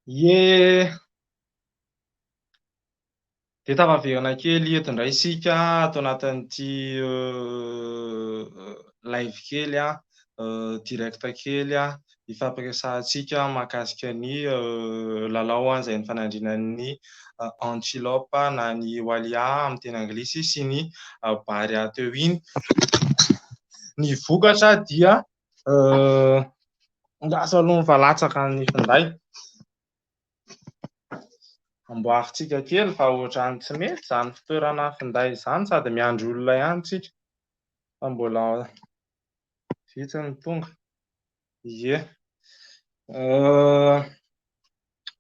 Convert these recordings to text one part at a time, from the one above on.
Ye, de tavaverana kely eto indray isika atao anatin'ity live kely direct kely ifampiresahantsika mahakasika ny lalao izay nifanandrinan'ny antilope na ny walia amin'ny teny anglisy sy ny barea teo iny. Ny vokatra dia lasa aloha mivalatsaka ny finday. Amboaritsika kely fa ohatrany tsy mety izany fitoerana finday izany sady miandry olona ihany tsika fa mbola vitsy ny tonga. Ie.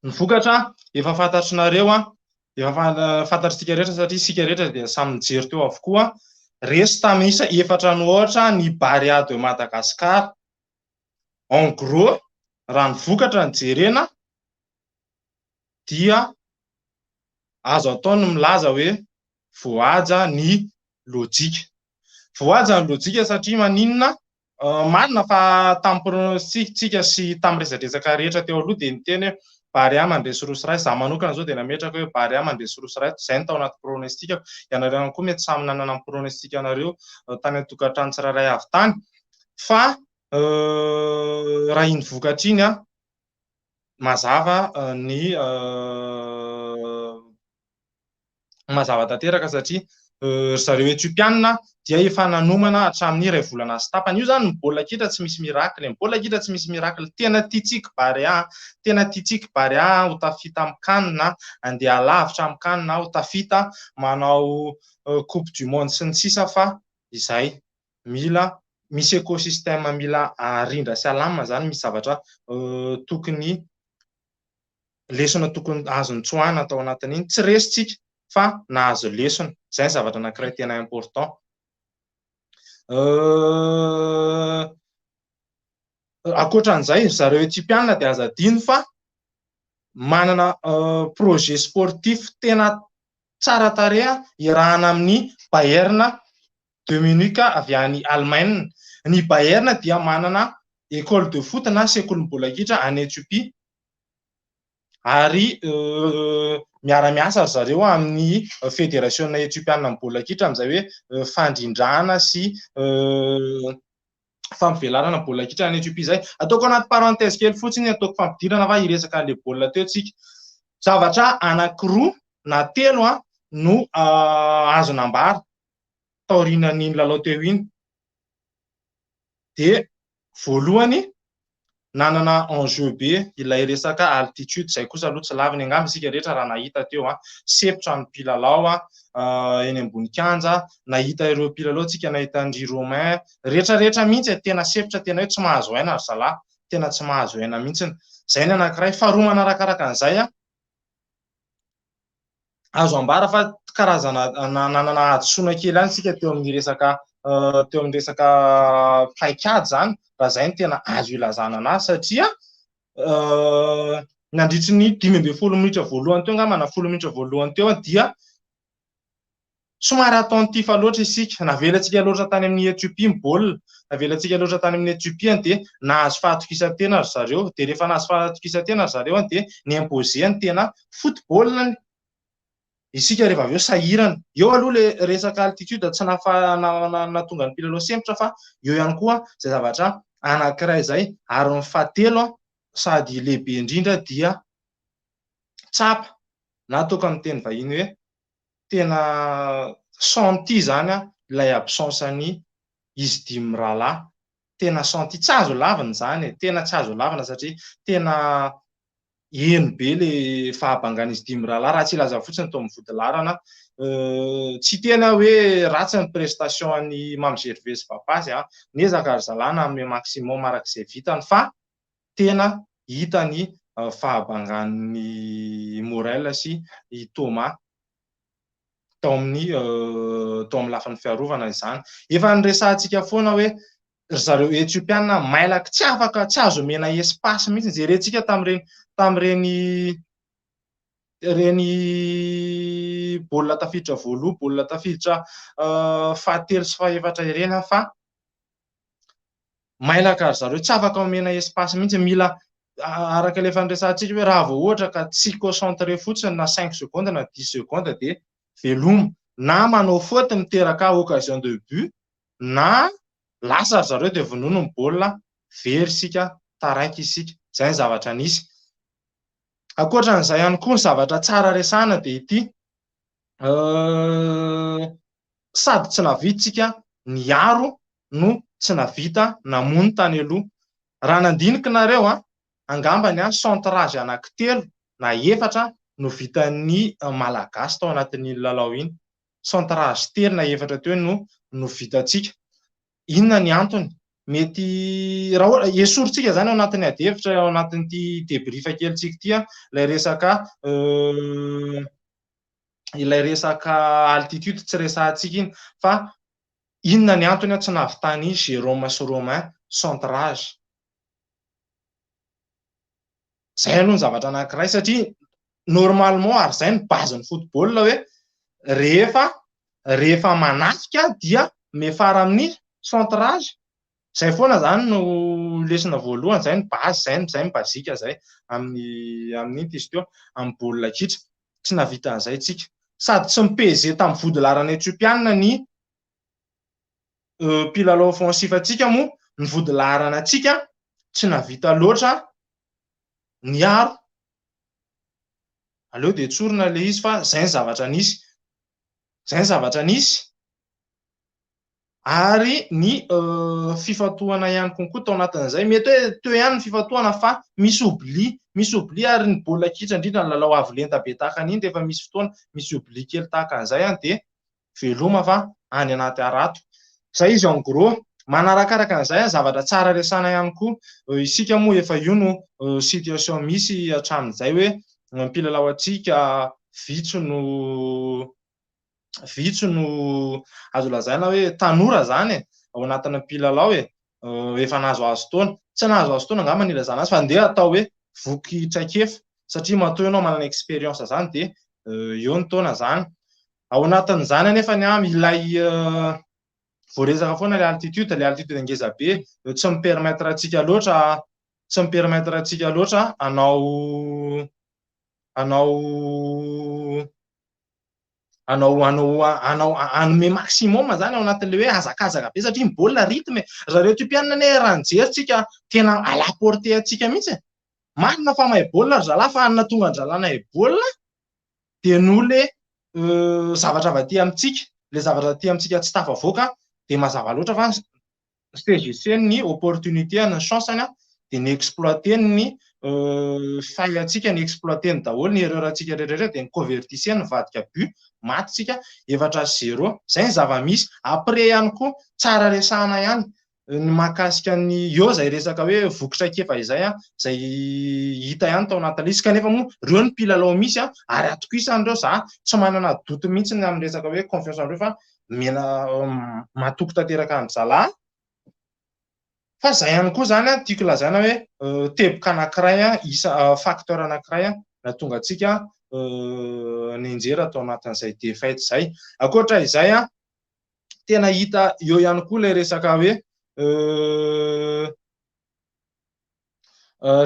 Ny vokatra efa fantatrinareo efa fantatritsika rehetra satria isika rehetra dia samy nijery teo avokoa. Resy tamin'isa efatra ny ohatra ny Barea de Madagascar. En gros, raha ny vokatra ny jerena dia azo atao ny milaza hoe voaja ny lojika. Voaja ny lojika satria maninona marina fa tamin'ny pronostika sy tamin'ny resadresaka rehetra teo aloha dia niteny hoe Barea mandresy rosy za manokana zao dia nametraka hoe Barea mandresy rosy izay ny tao anaty pronostika. Ianareo koa mety samy nanana ny pronostika anareo tany an-tokantrano tsirairay avy tany fa raha iny vokatra iny mazava ny mazava tanteraka satria zareo etiopiana dia efa nanomana hatramin'ny iray volana sy tapany. Io zany ny baolina kitra tsy misy miracle. Ny baolina kitra tsy misy miracle. Tena tiantsika Barea, tena tiantsika Barea ho tafita amin'ny kanina, andeha lavitra amin'ny kanina, ho tafita manao coupe du monde sy ny sisa fa izay mila misy ekosistema mila arindra sy alamina zany, misy zavatra tokony lesona tokony azony tsoahana atao anatin'iny. Tsy resitsika fa nahazo lesona. Izay ny zavatra anankiray tena important. Ankoatran'izay zareo etiopiana dia aza adino fa manana projet sportif tena tsara tarehy iarahana amin'ny Bayern de Munich avy any Allemagne. Ny Bayern dia manana école de foot na sekoly baolina kitra any Etiopia ary miara-miasa zareo amin'ny fédération etiopiana amin'ny baolina kitra amin'izay hoe fandrindrana sy fampivelarana baolina kitra any Etiopia izay. Ataoko anaty parenthèse kely fotsiny, ataoko fampidirana fa hiresaka an'ilay baolina teo tsika. Zavatra anankiroa na telo no azo nambara taorian'iny lalao teo iny. Dia voalohany nanana enjeu be ilay resaka altitude, izay kosa aloha tsy laviny angamba isika rehetra raha nahita teo sepotra ny mpilalao eny ambony kianja, nahita ireo mpilalao tsika, nahita Andry Romain rehetra mihitsy tena sepotra, tena hoe tsy mahazo aina ry zalahy, tena tsy mahazo aina mihitsy. Izay ny anankiray. Faharoa manarakaraka an'izay azo ambara fa karazana nanana adisoana kely ihany isika teo amin'ny resaka paikady zany, raha izay ny tena azo ilazana anazy satria nandritry ny 15 minitra voalohany teo angamba na 10 minitra voalohany teo dia somary attentif loatra isika. Navelantsika loatra tany amin'ny Etiopia ny baolina, navelantsika loatra tany amin'ny Etiopia dia nahazo fahatokisantena ry zareo. Dia rehefa nahazo fahatokisantena ry zareo dia niimposeany tena football isika rehefa avy eo sahirana. Eo aloha le resaka altitude tsy nahatonga ny mpilalao sempotra fa eo ihany koa izay zavatra anankiray izay. Ary ny fahatelo sady lehibe indrindra dia tsapa na ataoko amin'ny teny vahiny hoe tena senti zany ilay absence-ny izy dimy rahalahy. Tena senti, tsy azo lavina zany, tena tsy azo lavina satria tena eno be le fahabangan'izy dimy rahalahy. Raha tsy ilaza fotsiny tao amin'ny vodilarana, tsy tena hoe ratsy ny prestation any Mamy Gervais sy Vapazy, niezaka ry zalahy nanome maximum arak'izay vitany fa tena hita ny fahabangan'ny Morel sy i Thomas tao amin'ny lafin'ny fiarovana izany. Efa niresahantsika foana hoe zareo etiopiana mailaka tsy afaka, tsy azo omena espace mihitsy. Jerentsika tamin'ireny baolina tafiditra voaloha, baolina tafiditra fahatelo sy fahaefatra ireny fa mailaka ry zareo, tsy afaka omena espace mihitsy. Mila araka ilay fandraisantsika hoe raha vao ohatra ka tsy concentré fotsiny na 5 secondes na 10 secondes dia veloma na manao faute miteraka occasion de but na lasa ry zareo dia vonono ny baolina very isika taraiky isika. Zay ny zavatra nisy. Ankoatran'izay ihany koa ny zavatra tsara resahana dia ity sady tsy navitantsika niaro no tsy navita namono tany aloha. Raha nandinika nareo angambany centrage anankitelo na efatra no vitan'ny malagasy tao anatin'ny lalao iny. Centrage telo na efatra teo no vitantsika. Inona ny antony? Mety raha esorintsika zany ao anatin'ny ady hevitra ao anatin'ity débrief kelintsika ity ilay resaka altitude tsy resahantsika iny fa inona ny antony tsy nahavitany Jérôme sy Romain centrage. Zay aloha ny zavatra anankiray satria normalement ary zay ny base ny football hoe rehefa manafika dia mefara amin'ny centrage. Zay foana zany no lesona voalohany, zay ny base, zay ny bazika zay amin'ny izy teo amin'ny baolina kitra. Tsy navita an'izay tsika. Sady tsy mipeze tamin'ny vody laharana etiopiana ny mpilalao offensif atsika moa, ny vody laharana atsika tsy navita loatra niaro. Aleo dia tsorina le izy fa zay ny zavatra nisy. Zay ny zavatra nisy. Ary ny fifatohana ihany konkoa tao anatin'izay mety hoe teo ihany ny fifatohana fa misy oubli ary ny baolina kitra indrindra ny lalao avo lenta be tahaka an'iny dia efa misy fotoana misy oubli kely tahaka an'izay dia veloma fa any anaty arato. Zay izy en gros. Manarakaraka an'izay zavatra tsara resana ihany koa isika moa efa io no situation misy hatramin'izay hoe mpilalao atsika vitso no azo lazaina hoe tanora zany ao anatin'ny mpilalao efa nahazoazo taona. Tsy nahazoazo taona angamba ny ilazana azy fa andeha atao hoe voky traikefa satria matoa ianao manana expérience zany dia eo ny taona zany. Ao anatin'izany anefa ilay voaresaka foana ilay altitude ngeza be tsy mipermettre atsika loatra anome maximum zany ao anatin'le hoe azakazaka be satria ny baolina rythme. Zareo etiopiana ne raha nijeritsika tena à la portée atsika mihitsy. Marina fa mahay baolina ry zalahy fa anona tonga andralana e baolina dia no le zavatra avy aty amintsika tsy tafavoaka dia mazava loatra fa saisisseny ny opportunité ny chanceny dia ny exploiteny ny faillantsika, ny exploiteny daholo ny erreur-ntsika rehetrarehetra dia ny convertisseny ny vadika but maty tsika 4-0. Zay ny zava-misy. Après ihany koa tsara resahana ihany ny mahakasika ny eo zay resaka hoe vokitraikefa izay zay hita ihany tao anatin'ilay izy kanefa moa reo ny mpilalao misy ary atokisan'ireo za tsy manana doute mihitsy amin'ny resaka hoe confiance andreo fa matoky tanteraka ny zalahy. Fa zay ihany koa zany tiako lazaina hoe teboka anankiray facteur anankiray na tonga antsika nianjera tao anatin'izay défaite zay. Ankoatra izay tena hita eo ihany koa ilay resaka hoe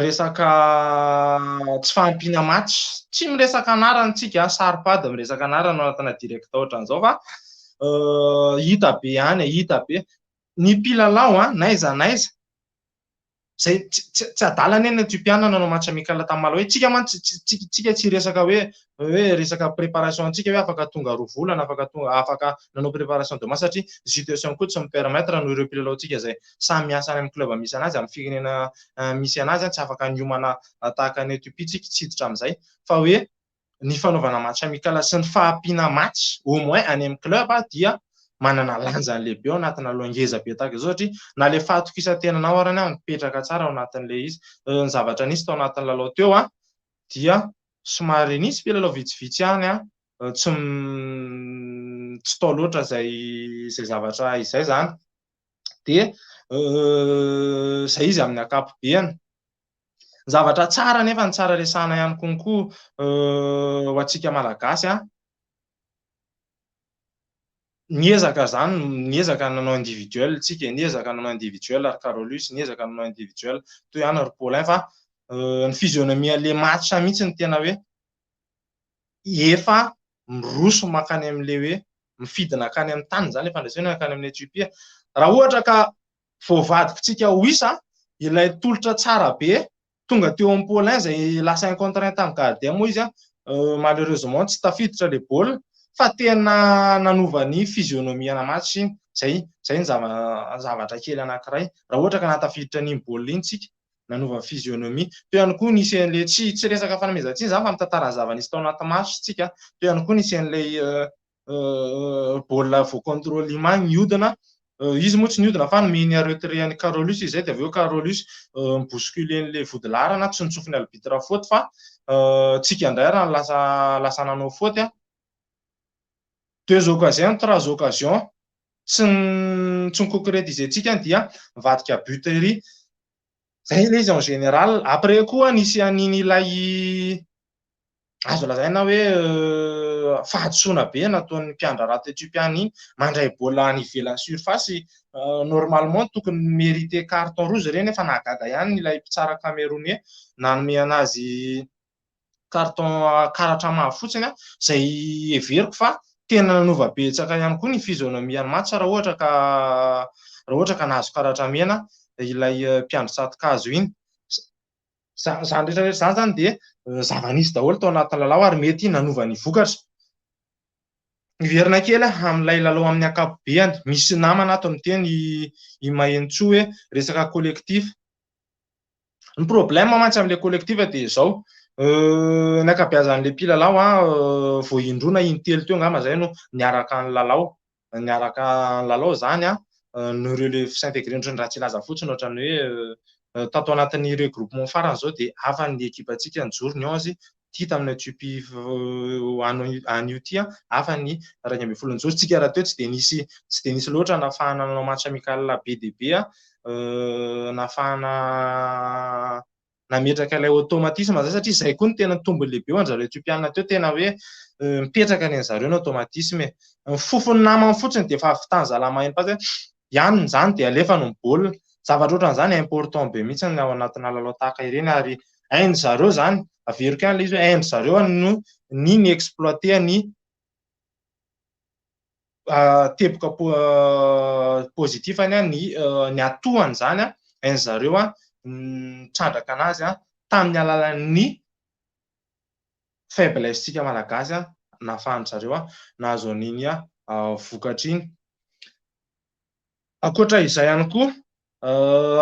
resaka tsy fahampiana match. Tsy miresaka anarana tsika saripady miresaka anarana ao anatina directa ohatran'izao fa hita be ihany ny mpilalao naiza zay tsy adalany eny etiopiana nanao match amical tamin'ny malaho hoe tsika tsy resaka hoe resaka préparation antsika hoe afaka tonga roa volana afaka nanao préparation de match satria situation koa tsy mipermettre no ireo mpilalao antsika zay samy miasa any amin'ny club misy anazy amin'ny firenena misy anazy tsy afaka niomana tahaka ny Ethiopia tsika tsiditra amin'izay fa hoe ny fanaovana match amical sy ny fahampiana match au moins any amin'ny club dia manana lanjany lehibe ao anatina aloha ngeza be tahaka izao satria na le fahatokisan-tenanao arany mipetraka tsara ao anatin'le izy. Ny zavatra nisy tao anatin'ny lalao teo dia somary nisy mpilalao vitsivitsy ihany tsy tao loatra zay zavatra izay zany dia zay izy amin'ny ankapobeny. Zavatra tsara nefa ny tsara resahana ihany konkoa ho antsika malagasy niezaka nanao individuel tsika, niezaka nanao individuel ary Carolus, niezaka nanao individuel toy ihany ry Paulin fa ny physionomie le matcha mihitsy ny tena hoe efa miroso makany amin'le hoe mifidina akany amin'ny tany zany le fandraisana akany amin'ny Etiopia. Raha ohatra ka voavadikintsika ho isa ilay tolotra tsara be tonga teo amin'ny Paulin izay lasa incontraint tamin'ny gardien moa izy malheureusement tsy tafiditra le baolina fa tena nanova ny physionomie ana match iny. Zay ny zavatra kely anankiray raha ohatra ka natafiditra n'iny baolina iny tsika nanova physionomie. Teo ihany koa nisy an'le tsy resaka fanomezana zany fa mitantara zava-nisy tao anaty match tsika. Teo ihany koa nisy an'ilay baolina vao contrôle mihodina izy moa tsy nihodina fa nomeny retrait an'i Carolus izay dia avy eo Carolus mibousculer an'le vodilarana tsy nitsofiny arbitre faute fa tsika indray raha lasa nanao faute 2 occasions 3 occasions tsy concrétiser-tsika dia mivadika buterie. Zay ilay izy en général. Après koa nisy an'iny ilay azo lazaina hoe fahadisoana be nataon'ny mpiandra raty etiopiana iny mandray baolina any ivelan'ny surface. Normalement tokony mérité carton rouge ireny efa nahagaga ihany ilay mpitsara camerounais nanome anazy carton karatra mavo fotsiny izay everiko fa tena nanova betsaka ihany koa ny physionomie any match raha ohatra ka nahazo karatra mena ilay mpiandry tsatokazo iny. Zany rehetra zany zany dia zava-nisy daholo tao anaty lalao ary mety nanova ny vokatra. Niverina kely amin'ilay lalao amin'ny ankapobeny. Misy namana ato miteny i Maentso hoe resaka collectif. Ny problème mantsy amin'ilay collectif dia izao ny ankabeazan'ilay mpilalao vao indrona intelo teo angamba zay no niaraka ny lalao zany no relève s'intégrer ohatrany raha tsy laza fotsiny ohatrany hoe tato anatin'ny regroupement farany zao dia hafa ny ekipa antsika nijoro ny 11 tia tamin'ny Ethiopie anio ty hafa ny iraika ambin'ny folon'ny joro. Tsika raha teo tsy dia nisy loatra nafahana nanao match amical be dia be nafahana nametraka ilay automatisme zay satria izay koa ny tena tombony lehibe ho an'zareo Etiopiana teo tena hoe mipetraka ny an'zareo ny automatisme. Ny fofony namany fotsiny dia efa avitan'ny zalama passe ihany zany dia alefa no baolina. Zavatra ohatran'izany important be mihitsy ny ao anatina lalao tahaka ireny ary hainy zareo zany averiko ihany ilay izy hoe hainy zareo no ny exploiter ny teboka pozitifany ny atohany zany hainy zareo trandraka anazy tamin'ny alalan'ny faiblesse tsika malagasy nafahany zareo nahazo an'iny vokatra iny. Ankoatra izay ihany koa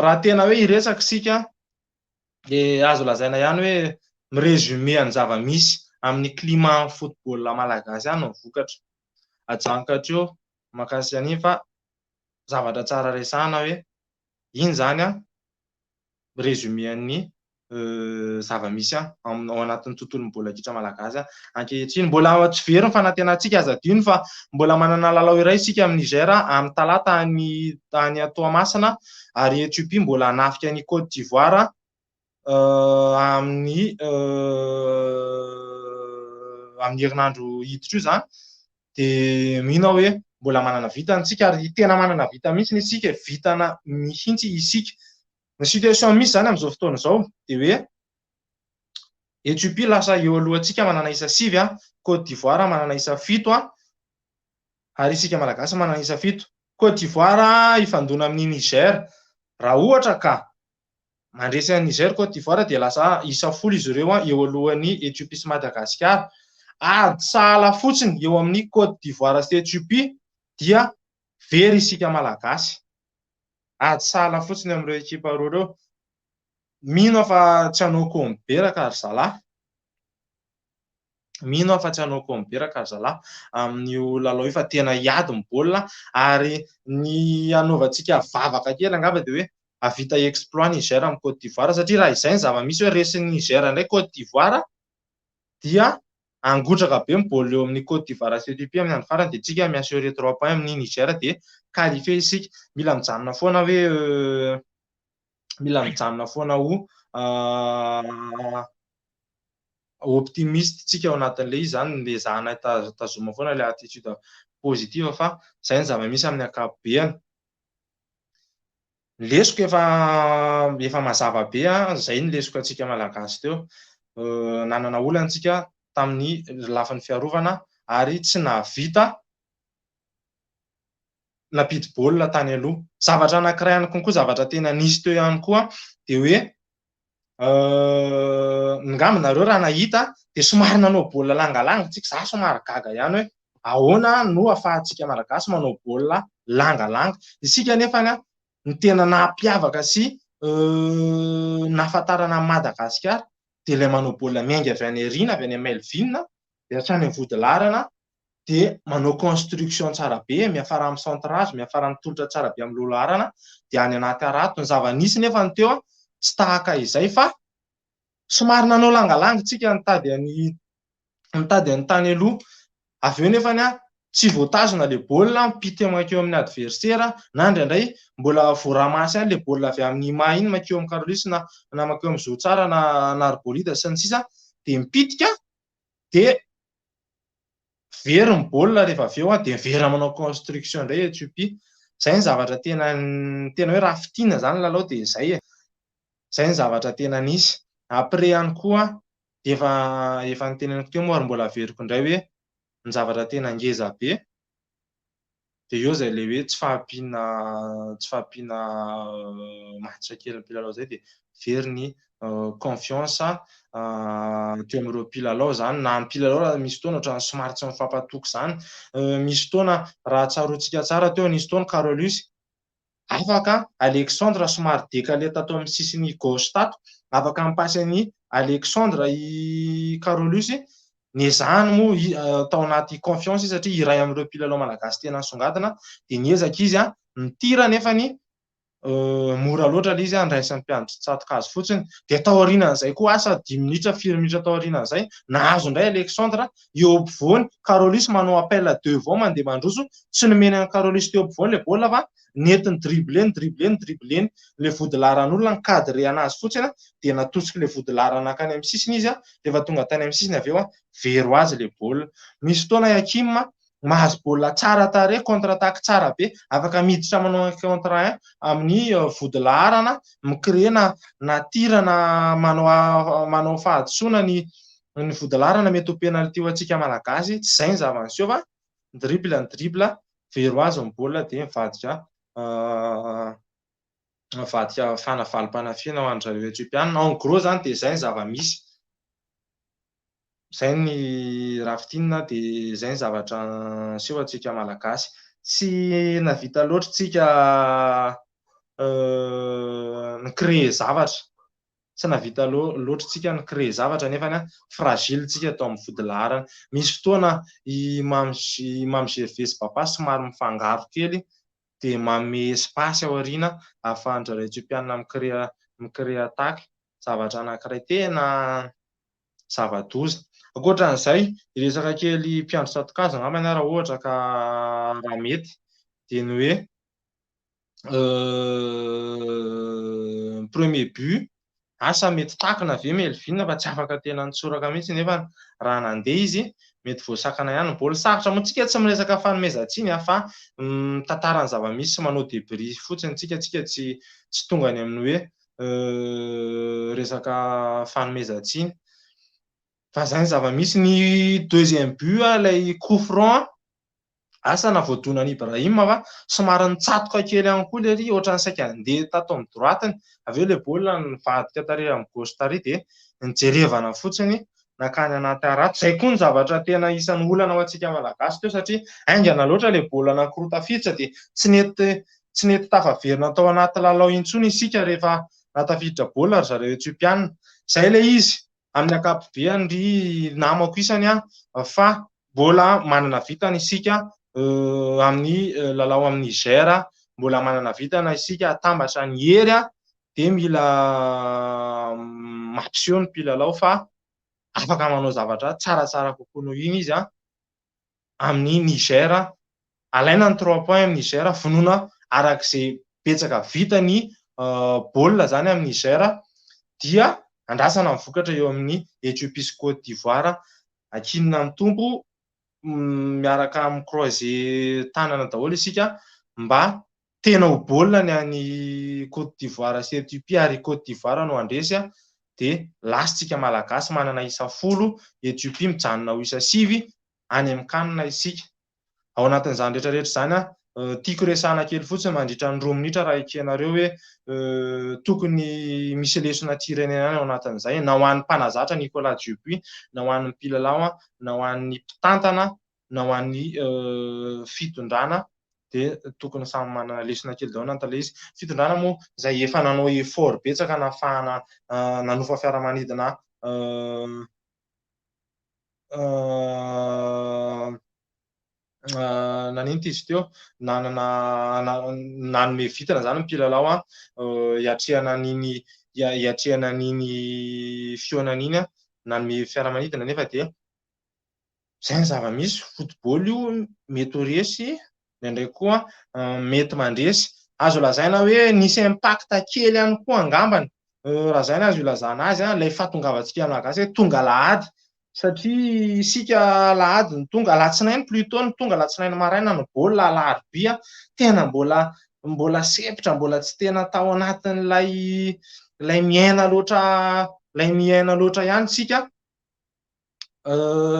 raha tena hoe hiresaka isika dia azo lazaina ihany hoe miresume ny zava-misy amin'ny climat football malagasy no vokatra. Ajanokatra eo makasika an'iny fa zavatra tsara resahana hoe iny zany resume an'ny zava-misy ao anatin'ny tontolon'ny baolina kitra malagasy ankehitriny. Mbola tsy very ny fanantenantsika aza adino fa mbola manana lalao iray isika amin'ny Niger amin'ny talata any Toamasina ary Ethiopie mbola hanafika ny Côte d'Ivoire amin'ny herinandro hiditra io zany dia mino aho hoe mbola manana vitany isika ary tena manana vita mihitsy isika vitana mihitsy isika. Ny situation misy zany amin'izao fotoana izao dia hoe Ethiopie lasa eo alohantsika manana isa 9 Côte d'Ivoire manana isa 7 ary isika malagasy manana isa 7. Côte d'Ivoire ifandona amin'ny Niger. Raha ohatra ka mandresy an'i Niger Côte d'Ivoire dia lasa isa 10 izy ireo eo alohan'ny Ethiopie sy Madagascar. Ady sahala fotsiny eo amin'ny Côte d'Ivoire sy Ethiopie dia very isika malagasy. Ady sahala fotsiny amin'ireo ekipa roa ireo. Mino aho fa tsy hanao beraka ary zalahy. Mino aho fa tsy hanao beraka ary zalahy amin'io lalao io fa tena hiady ny baolina ary ny hanaovantsika vavaka kely angamba dia hoe havita exploit Niger amin'ny Côte d'Ivoire satria raha izay ny zava-misy hoe resin'ny Niger ndray Côte d'Ivoire dia angotraka be ny baolina eo amin'ny Côte d'Ivoire sy Ethiopie amin'ny andro farany dia tsika mi-assurer 3 points amin'ny Niger dia qualifié isika. Mila mijanona foana ho optimiste tsika ao anatin'ilay izy zany le zahana tazoma foana ilay attitude positive fa izay ny zava-misy amin'ny ankapobeny. lesoko efa mazava be zay ny lesoko antsika malagasy teo. Nanana olana antsika tamin'ny lafin'ny fiarovana ary tsy nahavita napity baolina tany aloha. Zavatra anankiray ihany konkoa, zavatra tena nisy teo ihany koa dia hoe ngamba nareo raha nahita dia somary nanao baolina langalanga tsika, za somary gaga ihany hoe ahoana no ahafahantsika malagasy manao baolina langalanga. Isika nefany ny tena nampiavaka sy nahafantarana Madagasikara dia ilay manao baolina miainga avy any aoriana, avy any Melville dia hatrany amin'ny Vodilarana, dia manao construction tsara be, miafara amin'ny centrage, miafara mitolotra tsara be amin'ny Lolarana, dia any anaty Arato. Ny zava-nisy nefa ny teo tsy tahaka izay fa somary nanao langalanga tsika mitady ny tany aloha. Avy eo nefany tsy voatazona le baolina, mipity mankeo amin'ny adversaire, na indraindray mbola voaramasy any le baolina avy amin'ny maha iny mankeo amin'ny Carolus na mankeo amin'ny Zotsara na Arbolida sy ny sisa, dia mipitika dia very ny baolina rehefa avy eo dia very manao construction indray Ethiopia. Zay ny zavatra tena hoe rafitiana zany lalao dia izay e. Zay ny zavatra tena nisy. Après ihany koa dia efa niteneniko teo moa ary mbola averiko indray hoe ny zavatra tena ngeza be dia eo izay ilay hoe tsy fahampiana match kely mpilalao zay dia very ny confiance teo amin'ireo mpilalao zany, na ny mpilalao raha misy fotoana ohatrany somary tsy mifampatoky zany. Misy fotoana raha tsaroantsika tsara teo, nisy fotoana Carolus afaka Alexandre somary décalé tato amin'ny sisiny gauche tato, afaka mipasy an'i Alexandre i Carolus, niezahany moa tao anaty confiance satria iray amin'ireo mpilalao malagasy tena nisongadina, dia niezaka izy mitira nefany mora loatra ilay izy ndraisan'ny mpiandry tsatokazy fotsiny. Dia tao aorianan'izay koa asa 10 minitra 4 minitra tao aorianan'izay nahazo indray Alexandre eo ampovoany. Carolus manao appel à deux vents mandeha mandroso, tsy nomeny an'i Carolus teo ampovoany le baolina fa nentiny dribleny le Vodilaran'olona nikadre anazy fotsiny dia natosiky le Vodilarana akany amin'ny sisiny izy rehefa tonga tany amin'ny sisiny avy eo very ho azy le baolina. Misy fotoana Hakim mahazo baolina tsara tarehy, contre-attaque tsara be, afaka miditra manao contre amin'ny Vodilarana, micréer na tira na manao fahadisoana ny Vodilarana, mety ho penalty ho antsika malagasy. Tsy izay ny zava-niseho fa dribble very ho azy ny baolina dia mivadika fanavalim-panafiana ho an'izareo Etiopiana. En gros zany dia izay ny zava-misy, izay ny rafitiana dia izay ny zavatra niseho antsika malagasy. Tsy navita loatra tsika nicréer zavatra, tsy navita loatra tsika nicréer zavatra nefa fragile tsika tao amin'ny Vodilarana. Misy fotoana i Mamy Gervais sy Baba somary mifangaro kely dia manome espace ao aoriana ahafahan'izareo Etiopiana micréer attaque, zavatra anankiray tena zava-doza. Ankoatran'izay, resaka kely mpiandry tsatokazy angambany raha ohatra ka raha mety dia ny hoe premier but asa mety takina ve Melville fa tsy afaka tena nitsoraka mihitsy, nefa raha nandeha izy mety voasakana ihany ny baolina. Sarotra moa tsika tsy miresaka fanomezantsiny fa mitantara ny zava-misy sy manao débris fotsiny tsika tsy tonga any amin'ny hoe resaka fanomezantsiny. Fa izay ny zava-misy. Ny deuxième but ilay coup franc asa navoadonan'i Ibrahim fa somary nitsatoka kely ihany koa ilay ohatrany saika handeha tato amin'ny droitiny, avy eo ilay baolina nivadika tarehy amin'ny gauche tarehy dia nijerevana fotsiny nakany anaty Arato. Izay koa ny zavatra tena isan'ny olana ho antsika malagasy teo satria aingana loatra ilay baolina anankiroa tafiditra dia tsy nety tafaverina tao anaty lalao intsony isika rehefa natafiditra baolina ry zareo Etiopiana. Izay ilay izy amin'ny ankapobeny ry namako isany fa mbola manana vitana isika amin'ny lalao amin'ny Niger, mbola manana vitana isika atambatra ny hery dia mila mampiseho ny mpilalao fa afaka manao zavatra tsaratsara kokoa noho iny izy amin'ny Niger. Alaina ny 3 points amin'ny Niger, vonoina arak'izay betsaka vitany baolina zany amin'ny Niger, dia andrasana ny vokatra eo amin'ny Ethiopie sy Côte d'Ivoire. Ankinina amin'ny tompo miaraka amin'ny croiser tanana daholo isika mba tena ho baolina ny any Côte d'Ivoire sy Éthiopie ary Côte d'Ivoire no andresy dia lasitsika malagasy manana isa 10, Éthiopie mijanona ho isa 5 any amin'ny kanina isika. Ao anatin'izany rehetrarehetra zany tiako resahana kely fotsiny mandritra ny 2 minitra raha ekenareo hoe tokony misy lesona tirenena any ao anatin'izay, na ho an'ny mpanazatra Nicolas Dupuis, na ho an'ny mpilalao, na ho an'ny mpitantana, na ho an'ny fitondrana, dia tokony samy manana lesona kely daholo an'ilay izy. Fitondrana moa izay efa nanao effort betsaka nahafahana nanofa fiaramanidina nanenty izy teo nanome vitana zany mpilalao iatrehana n'iny fiona n'iny nanome fiaramanidina nefa dia zay ny zava-misy. Football io mety ho resy ndraindray koa mety mandresy, azo lazaina hoe nisy impact kely ihany koa angambany raha zay azo ilazana azy ilay fahatongavantsika malagasy hoe tonga lahady, satria isika lahady ny tonga alatsinainy plutôt ny tonga alatsinainy maraina ny baolina alarobia tena mbola sepitra, mbola tsy tena tao anatin'ilay miaina loatra ihany sika,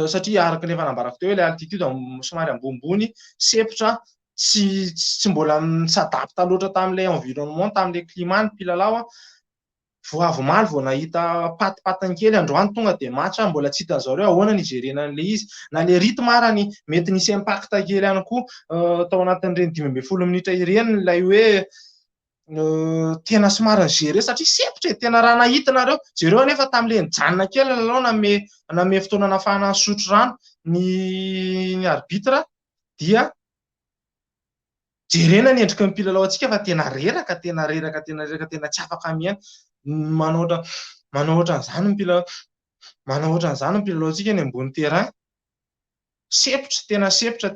satria araka ilay fanambarako teo hoe ilay altitude somary ambonimbony sepitra, tsy mbola misadapta loatra tamin'ilay environnement, tamin'ilay climat ny mpilalao vao avy omaly vao nahita patipatiny kely androany tonga dia match mbola tsy hitan'zareo ahoana ny ijerena an'ilay izy, na le rythme arany mety nisy impact kely ihany koa tao anatin'ireny 15 minitra ireny ilay hoe tena somary nigere satria sepitra tena raha nahita nareo jereo anefa tamin'ilay nijanona kely lalao nanome fotoana nahafahana sotro rano ny arbitre dia jerena ny endriky ny mpilalao antsika fa tena reraka tena tsy afaka miaina. Manao ohatran'izany ny mpilalao antsika ny ambony terrain, sepitra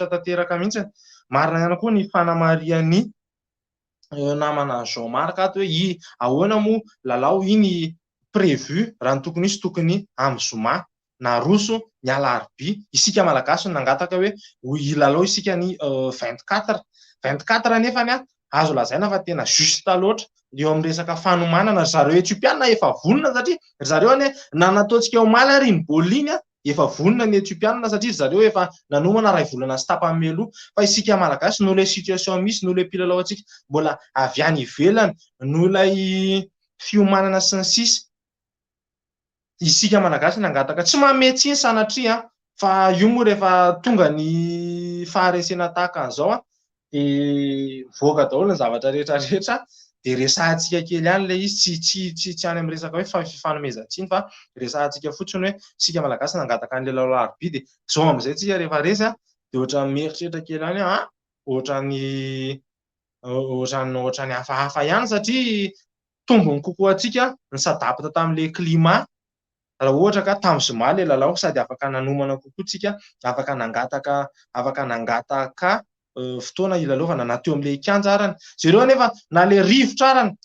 tanteraka mihitsy. Marina ihany koa ny fanamarian'ny namana Jean-Marc ato hoe ahoana moa lalao iny prévu raha ny tokony isy tokony amin'ny zoma na roso ny alarobia, isika malagasy nangataka hoe ilalao isika ny 24 nefany azo lazaina fa tena juste loatra eo amin'ny resaka fanomanana. Zareo Etiopiana efa vonona satria zareo ane nanataontsika omaly ary ny baolina iny efa vonona ny Etiopiana satria zareo efa nanomana ray volana sy tapany meloa, fa isika malagasy no ilay situation misy, no ilay mpilalao antsika mbola avy any ivelany, no ilay fiomanana sy ny sisa, isika malagasy nangataka tsy mametsy iny sanatria fa io moa rehefa tonga ny faharesena tahaka an'izao dia voaka daholo ny zavatra rehetrarehetra dia resahantsika kely ihany ilay izy, tsy any amin'ny resaka hoe fifanomezantsiny fa resahantsika fotsiny hoe isika malagasy nangataka an'ilay lalao arobia dia zao amin'izay tsika rehefa resy dia ohatran'ny mieritreritra kely ihany ohatran'ny hafahafa ihany, satria tombony kokoa antsika ny sadapta tamin'ilay climat raha ohatra ka tamin'ny zoma ilay lalao sady afaka nanomana kokoa tsika, afaka nangataka fotoana ilalaovana na teo amin'ilay kianja arany. Jereo anefa na le rivotra arany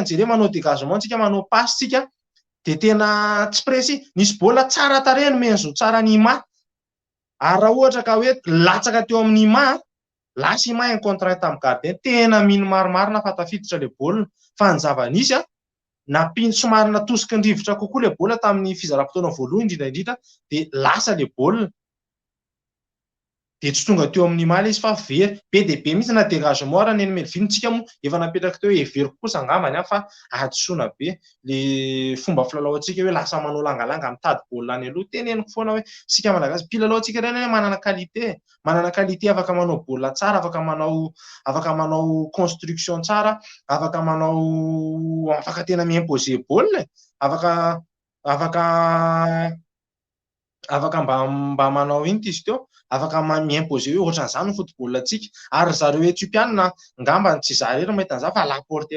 jereo manao dégagement tsika, manao passe tsika dia tena tsy pressy, nisy baolina tsara tarehy no menzo tsara ny ima, ary raha ohatra ka hoe latsaka teo amin'ny ima lasa ima encontre tamin'ny gardien tena mino marimarina fa tafiditra ilay baolina, fa ny zava-nisy nampino somary natosiky ny rivotra kokoa ilay baolina tamin'ny fizaram-potoana voalohany indrindra dia lasa ilay baolina dia tsy tonga teo amin'ny ima izy fa very be dia be mihitsy na dégagement ara ny eny Melvin-tsika moa efa napetraka teo hevery kosa angambany fa adisoana be le fomba filalao antsika hoe lasa manao langalanga mitady baolina any aloha. Teneniko foana hoe sika malagasy mpilalao antsika ireny manana qualité afaka manao baolina tsara, afaka manao construction tsara, afaka tena mi-imposer baolina, afaka mba manao iny izy teo, afaka mi-imposer hoe ohatran'izany ny football antsika. Ary zareo Etiopiana ngambany tsy zarery mahita an'izany fa laporte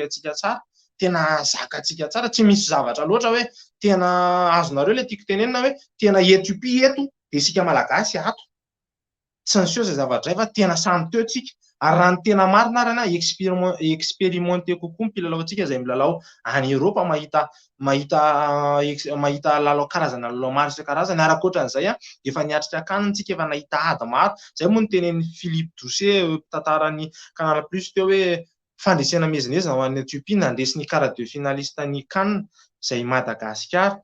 antsika tsara, tena zakantsika tsara, tsy misy zavatra loatra hoe tena azonareo ilay tiako tenenina hoe tena Etiopia eto dia isika malagasy ato, tsy niseho izay zavatra izay fa tena samy teo tsika. ary raha ny tena marina ary expérimenté kokoa mpilalao antsika izay milalao any Eropa mahita lalao karazana lalao maro isan-karazany ary ankoatran'izay efa niatrika akany tsika efa nahita ady maro. Zay moa no tenen'i Philippe Doucet tantaran'ny Canal Plus teo hoe fandresena mezonezona ho an'ny Éthiopie nandresy ny quart de finaliste ny CAN izay Madagasikara.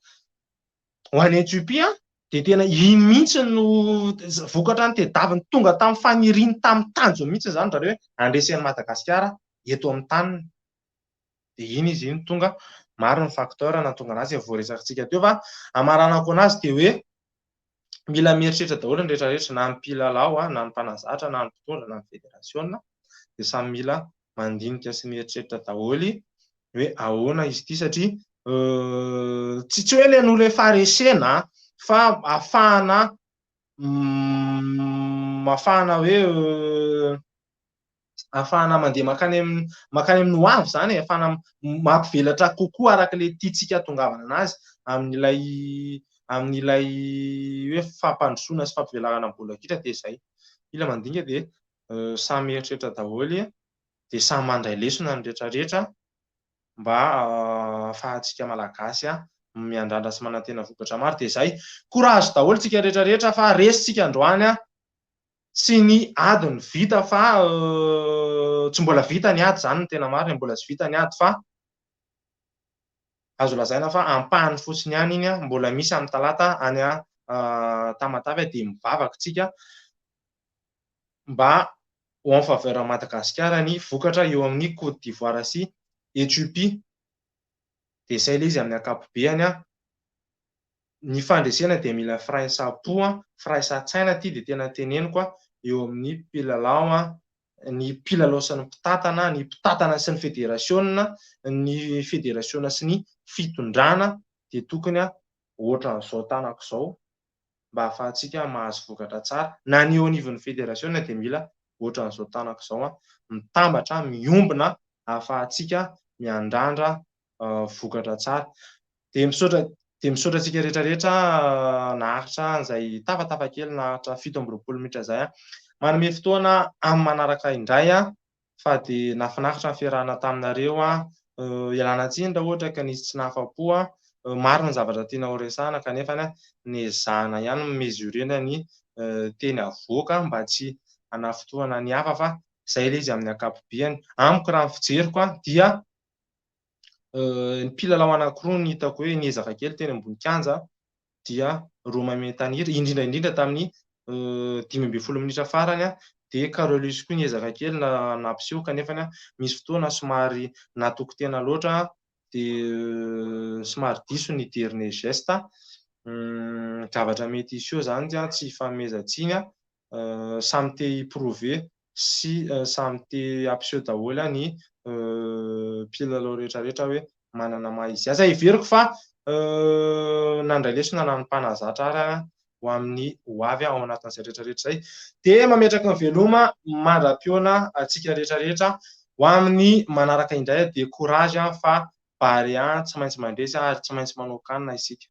Ho an'ny Éthiopie dia tena iny mihitsy no vokatra ny tediaviny tonga tamin'ny faniriany tamin'ny tanjony mihitsy izany zareo hoe andresen'ny Madagasikara eto amin'ny taniny. Dia iny izy iny tonga maro ny facteur nahatonga anazy voaresakantsika teo fa amaranako anazy dia hoe mila mieritreritra daholo ny rehetrarehetra na ny mpilalao na ny mpanazatra na ny mpitondra na ny fédération dia samy mila mandinika sy mieritreritra daholo hoe ahoana izy ity satria tsy hoe ilay an'olo efa resena fa ahafahana hoe ahafahana mandeha makany amin'ny hoavy zany, ahafahana mampivelatra kokoa arak'ilay tiantsika tongavana anazy amin'ilay hoe fampandrosoana sy fampivelarana bola kitra dia izay. Mila mandinika dia samy mieritreritra daholo dia samy mandray lesona ny rehetrarehetra mba ahafahantsika malagasy miandrandra sy manantena vokatra maro. Dia izay, courage daholo tsika rehetrarehetra fa resitsika androany sy ny adiny vita fa tsy mbola vita ny ady zany no tena marina, mbola tsy vita ny ady fa azo lazaina fa ampahany fotsiny ihany iny mbola misy amin'ny talata any Tamatavy dia mivavaka tsika mba ho en faveur Madagasikara ny vokatra eo amin'ny Côte d'Ivoire sy Éthiopie. Dia izay ilay izy amin'ny ankapobeny ny fandresena dia mila firaisampo, firaisan-tsaina ity dia tena teneniko eo amin'ny mpilalao ny mpilalao sy ny mpitatana sy ny fédération sy ny fitondrana dia tokony ohatran'izao tanako izao mba ahafahantsika mahazo vokatra tsara. Na ny eo anivon'ny fédération dia mila ohatran'izao tanako izao mitambatra miombona ahafahantsika miandrandra vokatra tsara. Dia misaotra antsika rehetrarehetra naharitra izay tafatafa kely naharitra 17 minitra izay manome fotoana amin'ny manaraka indray fa dia nahafinaritra ny fiarahana taminareo. Ialana tsiny raha ohatra ka nisy tsy nahafa-po. Maro ny zavatra tiana ho resahana kanefa niezahana ihany mesurena ny teny avoaka mba tsy hanafotoana ny hafa fa izay ilay izy amin'ny ankapobeny. Amiko raha ny fijeriko dia ny mpilalao anankiroa ny hitako hoe niezaka kely teny ambony kianja dia Romain Tanir indrindra tamin'ny 15 minitra farany dia Carolus koa niezaka kely nampiseho kanefa misy fotoana somary natoko tena loatra dia somary diso ny dernier geste. Zavatra mety iseho zany dia tsy hifanomezantsiny samy te hiprouver sy samy te hampiseho daholo ny mpilalao rehetrarehetra hoe manana maha izy azy. Iveriko fa nandray lesona na ny mpanazatra ary ho amin'ny hoavy ao anatin'izay rehetrarehetra izay dia mametraka ny veloma mandra-pioana antsika rehetrarehetra ho amin'ny manaraka indray dia courage fa bary tsy maintsy mandresy ary tsy maintsy manao kanina isika.